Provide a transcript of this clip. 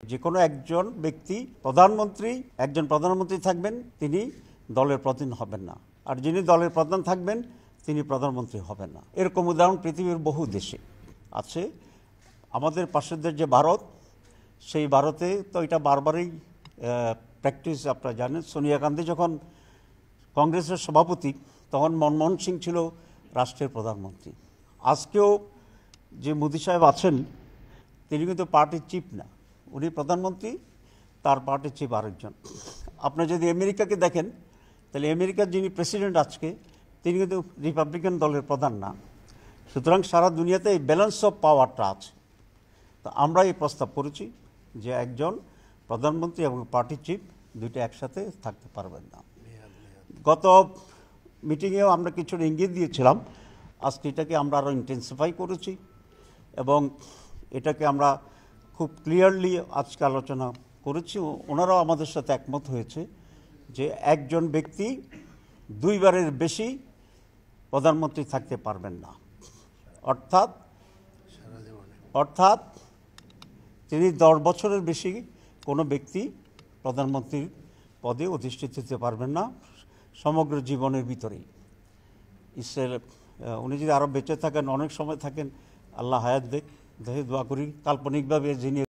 যে কোনো একজন ব্যক্তি একজন প্রধানমন্ত্রী থাকবেন, তিনি দলের প্রধান হবেন না, আর যিনি দলের প্রধান থাকবেন তিনি প্রধানমন্ত্রী হবেন না। এরকম উদাহরণ পৃথিবীর বহু দেশে আছে। আমাদের পাশের দেশ যে ভারত, সেই ভারতে তো এটা বারবারই প্র্যাকটিস। আপনারা জানেন, সোনিয়া গান্ধী যখন কংগ্রেসের সভাপতি, তখন মনমোহন সিং ছিল রাষ্ট্রের প্রধানমন্ত্রী। আজকেও যে মোদি সাহেব আছেন, তিনি কিন্তু পার্টির চিফ না, উনি প্রধানমন্ত্রী, তার পার্টির চিফ আরেকজন। আপনি যদি আমেরিকাকে দেখেন, তাহলে আমেরিকার যিনি প্রেসিডেন্ট আজকে, তিনি কিন্তু রিপাবলিকান দলের প্রধান না। সুতরাং সারা দুনিয়াতে এই ব্যালেন্স অফ পাওয়ারটা আছে। তো আমরা এই প্রস্তাব করেছি যে একজন প্রধানমন্ত্রী এবং পার্টির চিফ দুইটা একসাথে থাকতে পারবেন না। গত মিটিংয়েও আমরা কিছুটা ইঙ্গিত দিয়েছিলাম, আজকে এটাকে আমরা আরও ইন্টেন্সিফাই করেছি এবং এটাকে আমরা খুব ক্লিয়ারলি আজকে আলোচনা করেছি। ওনারাও আমাদের সাথে একমত হয়েছে যে একজন ব্যক্তি দুইবারের বেশি প্রধানমন্ত্রী থাকতে পারবেন না, অর্থাৎ তিনি 10 বছরের বেশি কোনো ব্যক্তি প্রধানমন্ত্রীর পদে অধিষ্ঠিত হতে পারবেন না সমগ্র জীবনের ভিতরেই। উনি যদি আরও বেঁচে থাকেন, অনেক সময় থাকেন, আল্লাহ হায়াত দেখে দোয়া করি, কাল্পনিকভাবে যিনি